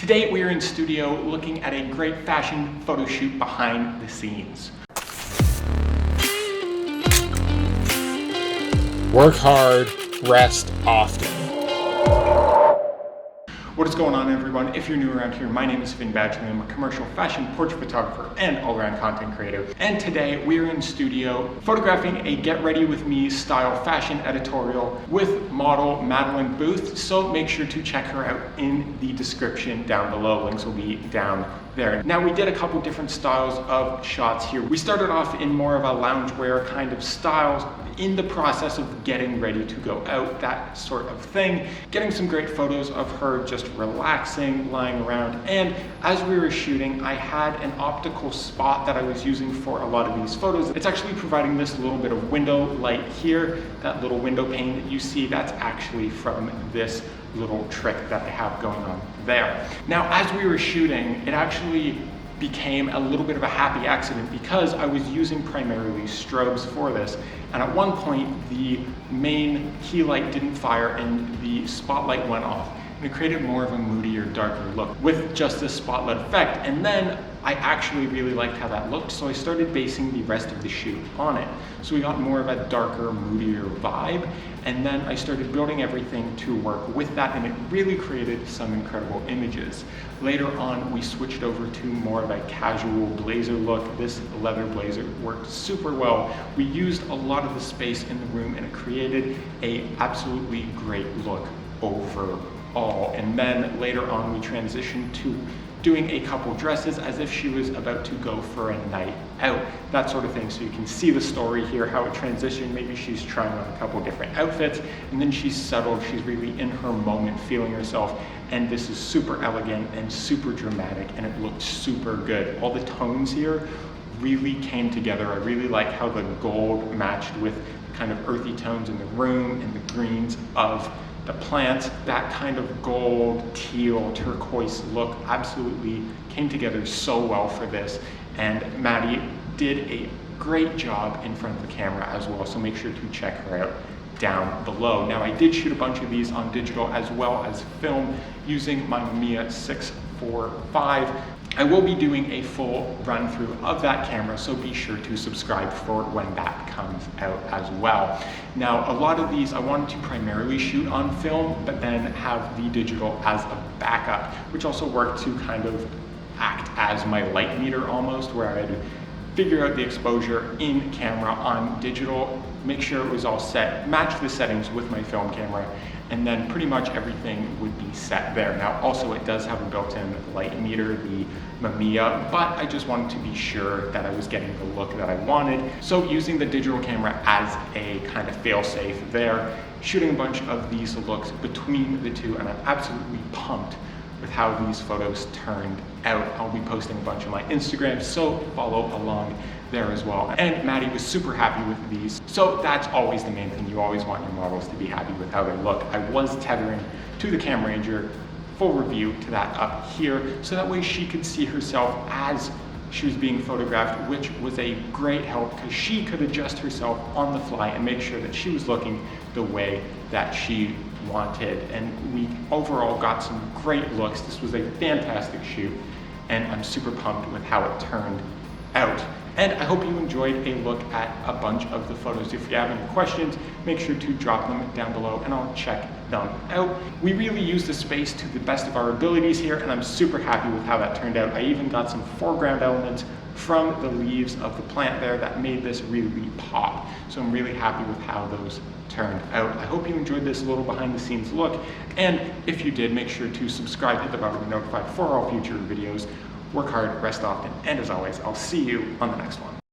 Today we are in studio looking at a great fashion photo shoot behind the scenes. Work hard, rest often. What is going on, everyone? If you're new around here, my name is Finn Badgley. I'm a commercial fashion portrait photographer and all-around content creative. And today we're in studio photographing a Get Ready With Me style fashion editorial with model Madeline Booth. So make sure to check her out in the description down below. Links will be down there. Now, we did a couple different styles of shots here. We started off in more of a loungewear kind of styles, in the process of getting ready to go out, that sort of thing. Getting some great photos of her just relaxing, lying around. And as we were shooting, I had an optical spot that I was using for a lot of these photos. It's actually providing this little bit of window light here. That little window pane that you see, that's actually from this little trick that I have going on there. Now, as we were shooting, it actually became a little bit of a happy accident because I was using primarily strobes for this, and at one point the main key light didn't fire and the spotlight went off, and it created more of a moodier, darker look with just this spotlight effect. And then I actually really liked how that looked, so I started basing the rest of the shoot on it. So we got more of a darker, moodier vibe, and then I started building everything to work with that, and it really created some incredible images. Later on, we switched over to more of a casual blazer look. This leather blazer worked super well. We used a lot of the space in the room, and it created a absolutely great look overall. And then later on, we transitioned to doing a couple dresses as if she was about to go for a night out, that sort of thing. So you can see the story here, how it transitioned. Maybe she's trying on a couple different outfits, and then she's settled, she's really in her moment, feeling herself. And this is super elegant and super dramatic, and it looked super good. All the tones here really came together. I really like how the gold matched with kind of earthy tones in the room and the greens of the plants. That kind of gold, teal, turquoise look absolutely came together so well for this. And Maddie did a great job in front of the camera as well, so make sure to check her out down below. Now, I did shoot a bunch of these on digital as well as film using my Mamiya 645. I will be doing a full run through of that camera, so be sure to subscribe for when that comes out as well. Now, a lot of these I wanted to primarily shoot on film, but then have the digital as a backup, which also worked to kind of act as my light meter almost, where I'd figure out the exposure in camera on digital, make sure it was all set, match the settings with my film camera, and then pretty much everything would be set there. Now, also it does have a built-in light meter, the Mamiya, but I just wanted to be sure that I was getting the look that I wanted. So using the digital camera as a kind of fail-safe there, shooting a bunch of these looks between the two, and I'm absolutely pumped with how these photos turned out. I'll be posting a bunch on my Instagram, so follow along there as well. And Maddie was super happy with these. So that's always the main thing. You always want your models to be happy with how they look. I was tethering to the Cam Ranger, full review to that up here, so that way she could see herself as she was being photographed, which was a great help because she could adjust herself on the fly and make sure that she was looking the way that she wanted. And we overall got some great looks. This was a fantastic shoot, and I'm super pumped with how it turned out. And I hope you enjoyed a look at a bunch of the photos. If you have any questions, make sure to drop them down below and I'll check them out. We really used the space to the best of our abilities here, and I'm super happy with how that turned out. I even got some foreground elements from the leaves of the plant there that made this really pop. So I'm really happy with how those turned out. I hope you enjoyed this little behind the scenes look. And if you did, make sure to subscribe, hit the bell to be notified for all future videos. Work hard, rest often, and as always, I'll see you on the next one.